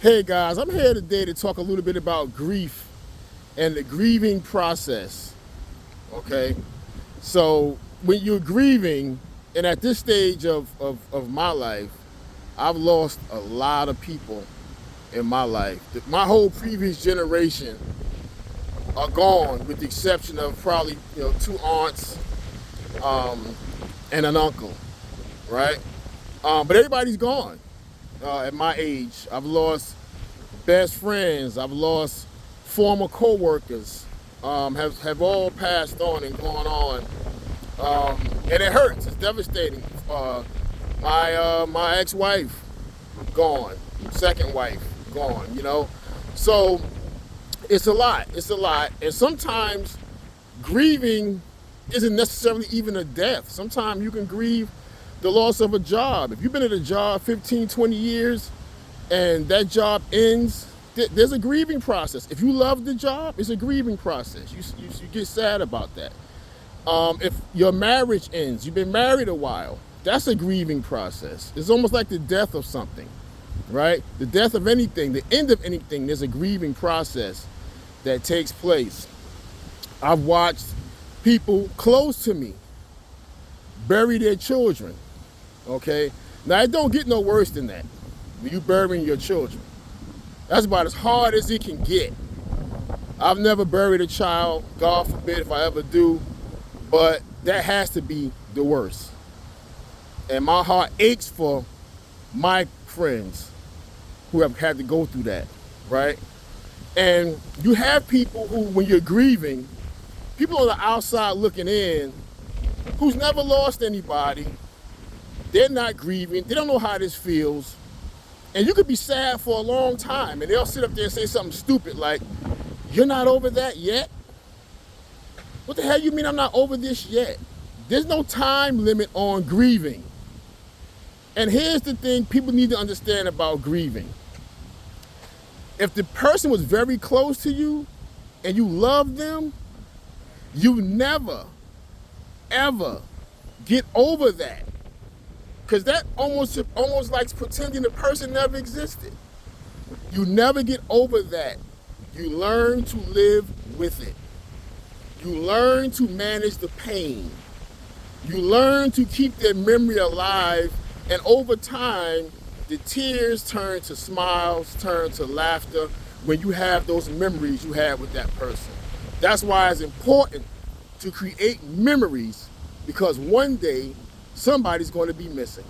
Hey guys, I'm here today to talk a little bit about grief and the grieving process. Okay, so when you're grieving, and at this stage of my life, I've lost a lot of people in my life. My whole previous generation are gone, with the exception of probably two aunts um, and an uncle, right? But everybody's gone. At my age, I've lost best friends. I've lost former co-workers. Have all passed on and gone on, and it hurts. It's devastating. My ex-wife gone, second wife gone. So it's a lot. It's a lot, and sometimes grieving isn't necessarily even a death. Sometimes you can grieve the loss of a job. If you've been at a job 15, 20 years and that job ends, there's a grieving process. If you love the job, it's a grieving process. You get sad about that. If your marriage ends, you've been married a while, that's a grieving process. It's almost like the death of something, right? The death of anything, the end of anything, there's a grieving process that takes place. I've watched people close to me bury their children, okay? Now, it don't get no worse than that. You burying your children. That's about as hard as it can get. I've never buried a child, God forbid if I ever do, but that has to be the worst. And my heart aches for my friends who have had to go through that, right? And you have people who, when you're grieving, people on the outside looking in, who's never lost anybody, they're not grieving, they don't know how this feels. And you could be sad for a long time, and they'll sit up there and say something stupid like, "You're not over that yet?" What the hell you mean I'm not over this yet? There's no time limit on grieving. And here's the thing people need to understand about grieving. If the person was very close to you and you love them, you never, ever get over that. Because that almost like pretending the person never existed. You never get over that. You learn to live with it. You learn to manage the pain. You learn to keep their memory alive, and over time, the tears turn to smiles, turn to laughter when you have those memories you had with that person. That's why it's important to create memories, because one day somebody's going to be missing.